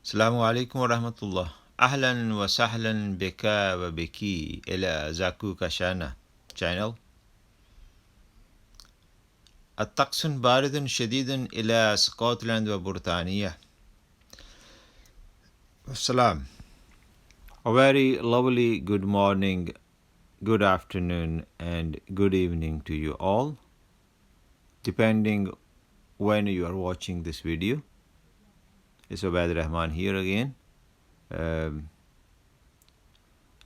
السلام عليكم ورحمة الله. أهلا وسهلا بك وبك إلى زاكو كاشانا channel. الطقس بارد شديد إلى اسكتلند وبريطانيا. السلام. A very lovely good morning, good afternoon and good evening to you all, depending when you are watching this video. It's Ubaid Rahman here again.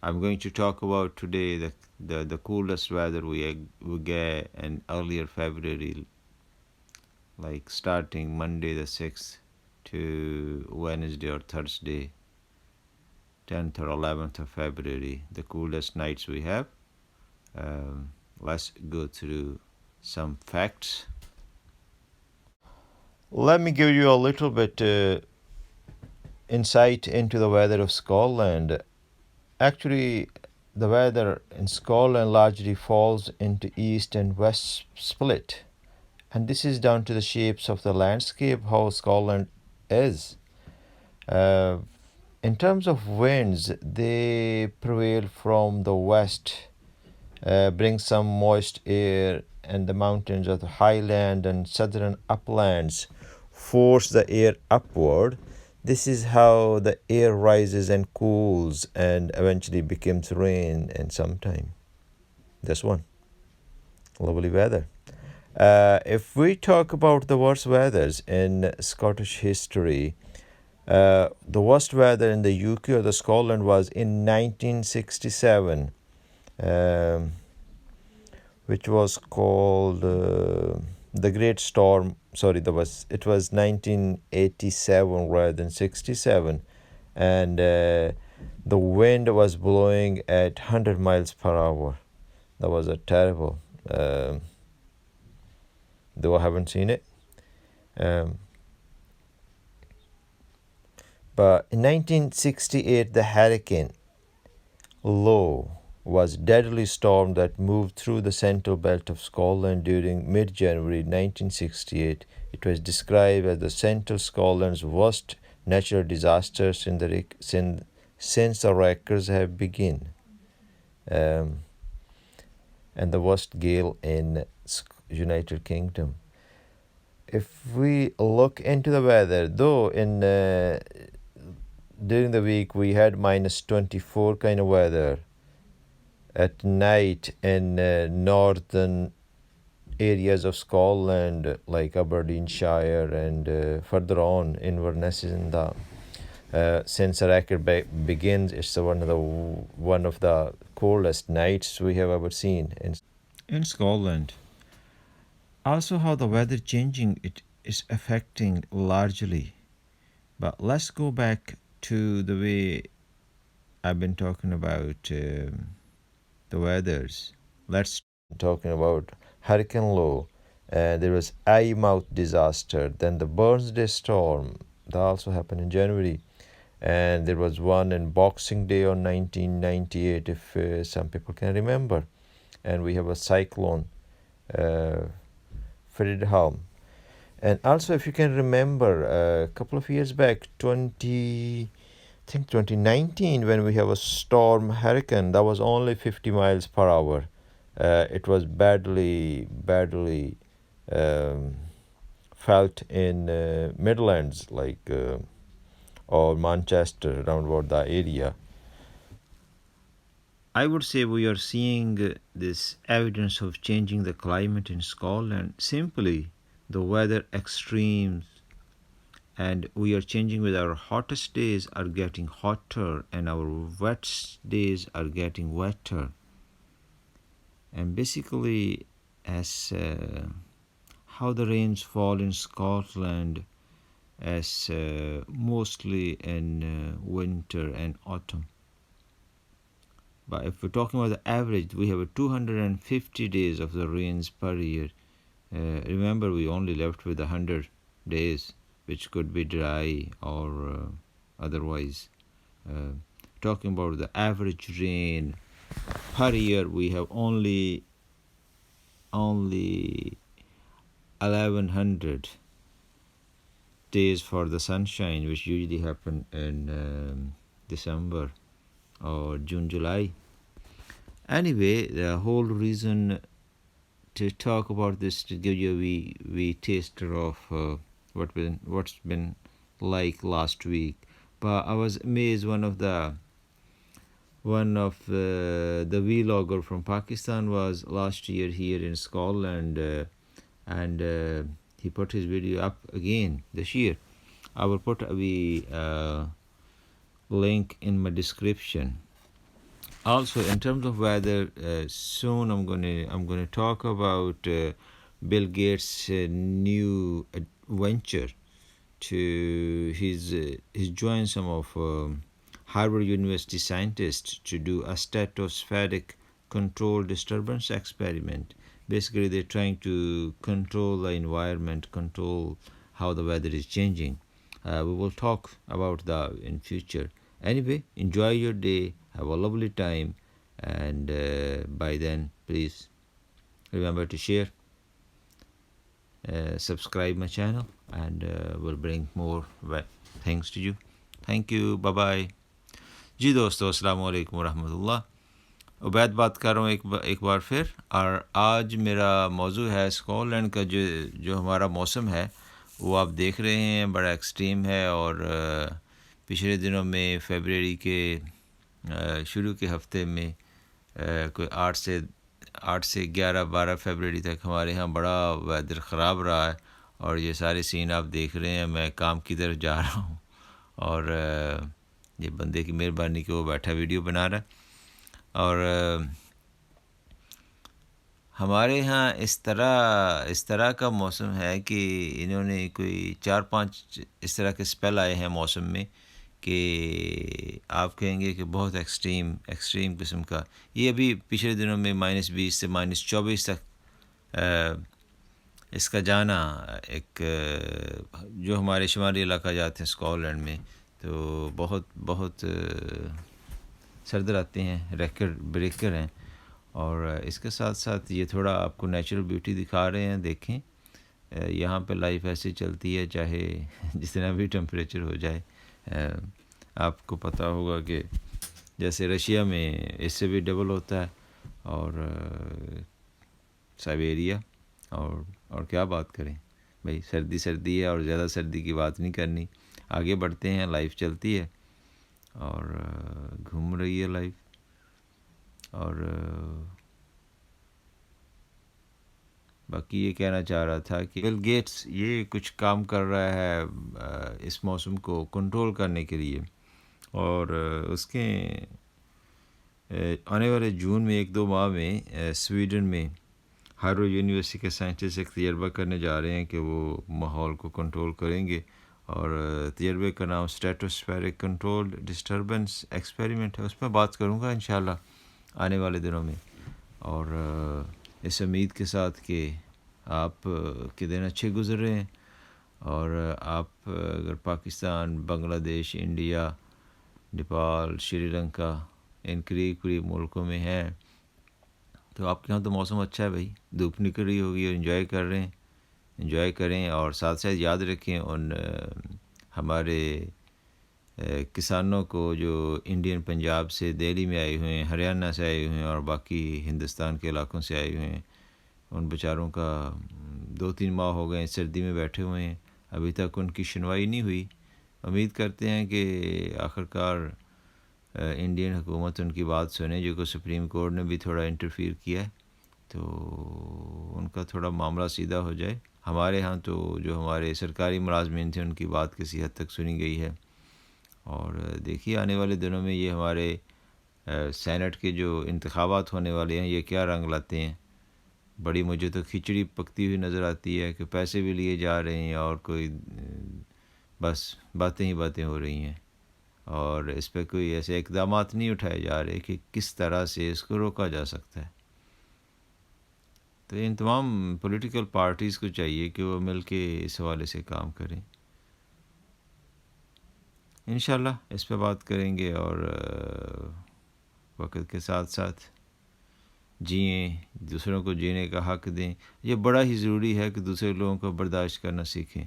I'm going to talk about today the coolest weather we get in earlier February, like starting Monday the 6th to Wednesday or Thursday, 10th or 11th of February, the coolest nights we have. Let's go through some facts. Let me give you a little bit insight into the weather of Scotland. Actually, the weather in Scotland largely falls into east and west split. And this is down to the shapes of the landscape, how Scotland is. In terms of winds, they prevail from the west, bring some moist air, and the mountains of the highland and southern uplands force the air upward. This is how the air rises and cools and eventually becomes rain in some time. That's one. Lovely weather. If we talk about the worst weathers in Scottish history, the worst weather in the UK or the Scotland was in 1967, which was called the Great Storm. Sorry, it was 1987 rather than 67, and the wind was blowing at 100 miles per hour. That was a terrible. Though I haven't seen it. But in 1968, the hurricane Low was a deadly storm that moved through the central belt of Scotland during mid-January 1968. It was described as the central Scotland's worst natural disaster since the records have begun, and the worst gale in United Kingdom. If we look into the weather, though during the week we had minus 24 kind of weather at night in northern areas of Scotland like Aberdeenshire and further on Inverness and that. Since the record begins, it's one of the coldest nights we have ever seen in Scotland. Also, how the weather changing it is affecting largely. But let's go back to the way I've been talking about the weathers. Let's talking about Hurricane Low. There was Eyemouth disaster. Then the Burnsday storm that also happened in January, and there was one in Boxing Day on 1998, if some people can remember. And we have a cyclone, Fridhelm. And also, if you can remember, a couple of years back, 2019, when we have a storm hurricane, that was only 50 miles per hour. It was badly felt in Midlands, like or Manchester, around about that area. I would say we are seeing this evidence of changing the climate in Scotland, simply the weather extremes, and we are changing with our hottest days are getting hotter and our wettest days are getting wetter. And basically, as how the rains fall in Scotland, as mostly in winter and autumn. But if we're talking about the average, we have 250 days of the rains per year. Remember, we only left with 100 days, which could be dry or otherwise. Talking about the average rain per year, we have only 1100 days for the sunshine, which usually happen in December or June, July. Anyway, the whole reason to talk about this to give you a wee taster of what's been like last week. But I was amazed. One of the vlogger from Pakistan was last year here in Scotland, and he put his video up again this year. I will put a wee link in my description. Also, in terms of weather, soon I'm gonna talk about Bill Gates' new venture. He's joined some of Harvard University scientists to do a stratospheric control disturbance experiment. Basically, they're trying to control the environment, control how the weather is changing. We will talk about that in future. Anyway, enjoy your day, have a lovely time, and by then, please remember to share, subscribe my channel, and we'll bring more things to you. Thank you, bye bye. جی دوستو السلام علیکم ورحمۃ عبید بات کر رہا ہوں ایک بار پھر. اور آج میرا موضوع ہے اسکاٹ لینڈ کا جو ہمارا موسم ہے وہ آپ دیکھ رہے ہیں بڑا ایکسٹریم ہے. اور پچھلے دنوں میں فیبرری کے شروع کے ہفتے میں کوئی 8 سے 11-12 فیبرری تک ہمارے ہاں بڑا ویدر خراب رہا ہے. اور یہ سارے سین آپ دیکھ رہے ہیں. میں کام کی طرف جا رہا ہوں اور یہ بندے کی مہربانی کہ وہ بیٹھا ویڈیو بنا رہا ہے. اور ہمارے ہاں اس طرح کا موسم ہے کہ انہوں نے کوئی 4-5 اس طرح کے سپیل آئے ہیں موسم میں کہ آپ کہیں گے کہ بہت ایکسٹریم قسم کا. یہ ابھی پچھلے دنوں میں -20 سے -24 تک اس کا جانا ایک جو ہمارے شمالی علاقہ جاتے ہیں اسکاٹ لینڈ میں تو بہت سرد رہتے ہیں، ریکارڈ بریکر ہیں. اور اس کے ساتھ ساتھ یہ تھوڑا آپ کو نیچرل بیوٹی دکھا رہے ہیں. دیکھیں یہاں پہ لائف ایسی چلتی ہے چاہے جتنا بھی ٹمپریچر ہو جائے. آپ کو پتہ ہوگا کہ جیسے رشیا میں اس سے بھی ڈبل ہوتا ہے اور سائبیریا اور کیا بات کریں بھائی. سردی ہے اور زیادہ سردی کی بات نہیں کرنی. آگے بڑھتے ہیں، لائف چلتی ہے اور گھوم رہی ہے لائف. اور باقی یہ کہنا چاہ رہا تھا کہ بل گیٹس یہ کچھ کام کر رہا ہے اس موسم کو کنٹرول کرنے کے لیے. اور اس کے آنے والے جون میں 1-2 ماہ میں سویڈن میں ہارورڈ یونیورسٹی کے سائنٹسٹ ایک تجربہ کرنے جا رہے ہیں کہ وہ ماحول کو کنٹرول کریں گے. اور تجربے کا نام اسٹریٹوسفیرک کنٹرول ڈسٹربنس ایکسپیریمنٹ ہے. اس پہ بات کروں گا انشاءاللہ آنے والے دنوں میں. اور اس امید کے ساتھ کہ آپ کے دن اچھے گزر رہے ہیں. اور آپ اگر پاکستان، بنگلہ دیش، انڈیا، نیپال، شری لنکا ان قریب ملکوں میں ہیں تو آپ کے یہاں تو موسم اچھا ہے بھائی. دھوپ نکل رہی ہوگی اور انجوائے کریں. اور ساتھ یاد رکھیں ان ہمارے کسانوں کو جو انڈین پنجاب سے دہلی میں آئے ہوئے ہیں، ہریانہ سے آئے ہوئے ہیں اور باقی ہندوستان کے علاقوں سے آئے ہوئے ہیں. ان بیچاروں کا 2-3 ماہ ہو گئے سردی میں بیٹھے ہوئے ہیں، ابھی تک ان کی سنوائی نہیں ہوئی. امید کرتے ہیں کہ آخرکار انڈین حکومت ان کی بات سنے. جو کہ سپریم کورٹ نے بھی تھوڑا انٹرفیئر کیا ہے تو ان کا تھوڑا معاملہ سیدھا ہو جائے. ہمارے ہاں تو جو ہمارے سرکاری ملازمین تھے ان کی بات کسی حد تک سنی گئی ہے. اور دیکھیے آنے والے دنوں میں یہ ہمارے سینٹ کے جو انتخابات ہونے والے ہیں یہ کیا رنگ لاتے ہیں. بڑی مجھے تو کھچڑی پکتی ہوئی نظر آتی ہے کہ پیسے بھی لیے جا رہے ہیں اور کوئی بس باتیں ہی باتیں ہو رہی ہیں. اور اس پہ کوئی ایسے اقدامات نہیں اٹھائے جا رہے کہ کس طرح سے اس کو روکا جا سکتا ہے. تو ان تمام پولیٹیکل پارٹیز کو چاہیے کہ وہ مل کے اس حوالے سے کام کریں. انشاءاللہ اس پہ بات کریں گے اور وقت کے ساتھ ساتھ جئیں، دوسروں کو جینے کا حق دیں. یہ بڑا ہی ضروری ہے کہ دوسرے لوگوں کو برداشت کرنا سیکھیں.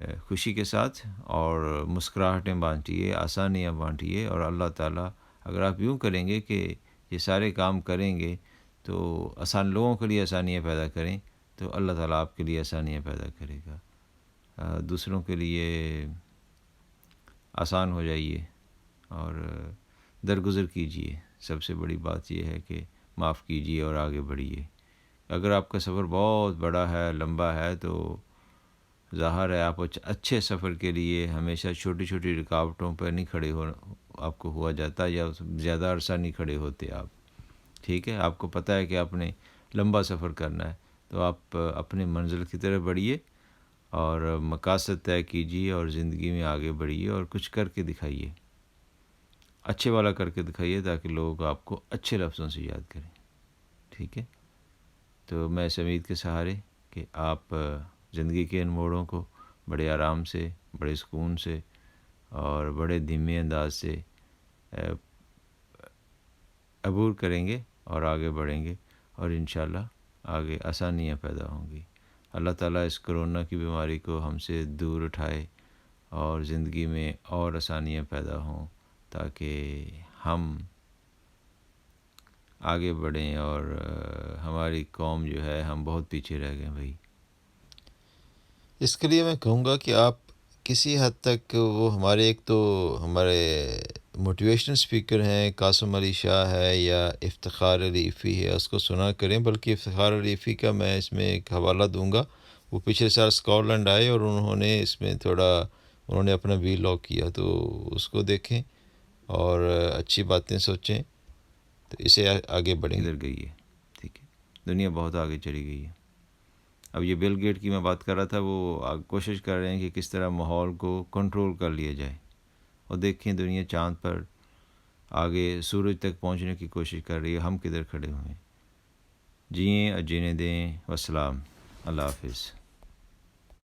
خوشی کے ساتھ اور مسکراہٹیں بانٹیے، آسانیاں بانٹیے، اور اللہ تعالیٰ اگر آپ یوں کریں گے کہ یہ سارے کام کریں گے تو لوگوں کے لیے آسانیاں پیدا کریں، تو اللہ تعالیٰ آپ کے لیے آسانیاں پیدا کرے گا. دوسروں کے لیے آسان ہو جائیے اور درگزر کیجیے. سب سے بڑی بات یہ ہے کہ معاف کیجیے اور آگے بڑھیے. اگر آپ کا سفر بہت بڑا ہے، لمبا ہے، تو ظاہر ہے آپ اچھے سفر کے لیے ہمیشہ چھوٹی چھوٹی رکاوٹوں پر نہیں کھڑے آپ کو ہوا جاتا، یا زیادہ عرصہ نہیں کھڑے ہوتے آپ. ٹھیک ہے، آپ کو پتہ ہے کہ آپ نے لمبا سفر کرنا ہے، تو آپ اپنے منزل کی طرف بڑھیے اور مقاصد طے کیجیے اور زندگی میں آگے بڑھیے اور کچھ کر کے دکھائیے، اچھے والا کر کے دکھائیے، تاکہ لوگ آپ کو اچھے لفظوں سے یاد کریں. ٹھیک ہے، تو میں اس امید کے سہارے کہ آپ زندگی کے ان موڑوں کو بڑے آرام سے، بڑے سکون سے اور بڑے دھیمے انداز سے عبور کریں گے اور آگے بڑھیں گے، اور انشاءاللہ آگے آسانیاں پیدا ہوں گی. اللہ تعالیٰ اس کرونا کی بیماری کو ہم سے دور اٹھائے اور زندگی میں اور آسانیاں پیدا ہوں، تاکہ ہم آگے بڑھیں. اور ہماری قوم جو ہے، ہم بہت پیچھے رہ گئے بھائی. اس کے لیے میں کہوں گا کہ آپ کسی حد تک وہ ایک تو ہمارے موٹیویشنل اسپیکر ہیں، قاسم علی شاہ ہے یا افتخار علی عفی ہے، اس کو سنا کریں. بلکہ افتخار علی عفی کا میں اس میں ایک حوالہ دوں گا. وہ پچھلے سال اسکاٹ لینڈ آئے اور انہوں نے اپنا ویلاگ کیا، تو اس کو دیکھیں اور اچھی باتیں سوچیں، تو اسے آگے بڑھیں. ادھر گئی ہے، ٹھیک ہے، دنیا بہت آگے چلی گئی ہے. اب یہ بل گیٹ کی میں بات کر رہا تھا، وہ کوشش کر رہے ہیں کہ کس طرح ماحول کو کنٹرول کر لیا جائے. اور دیکھیں دنیا چاند پر آگے سورج تک پہنچنے کی کوشش کر رہی ہے، ہم کدھر کھڑے ہوئے ہیں. جئیں اور جینے دیں. والسلام، اللہ حافظ.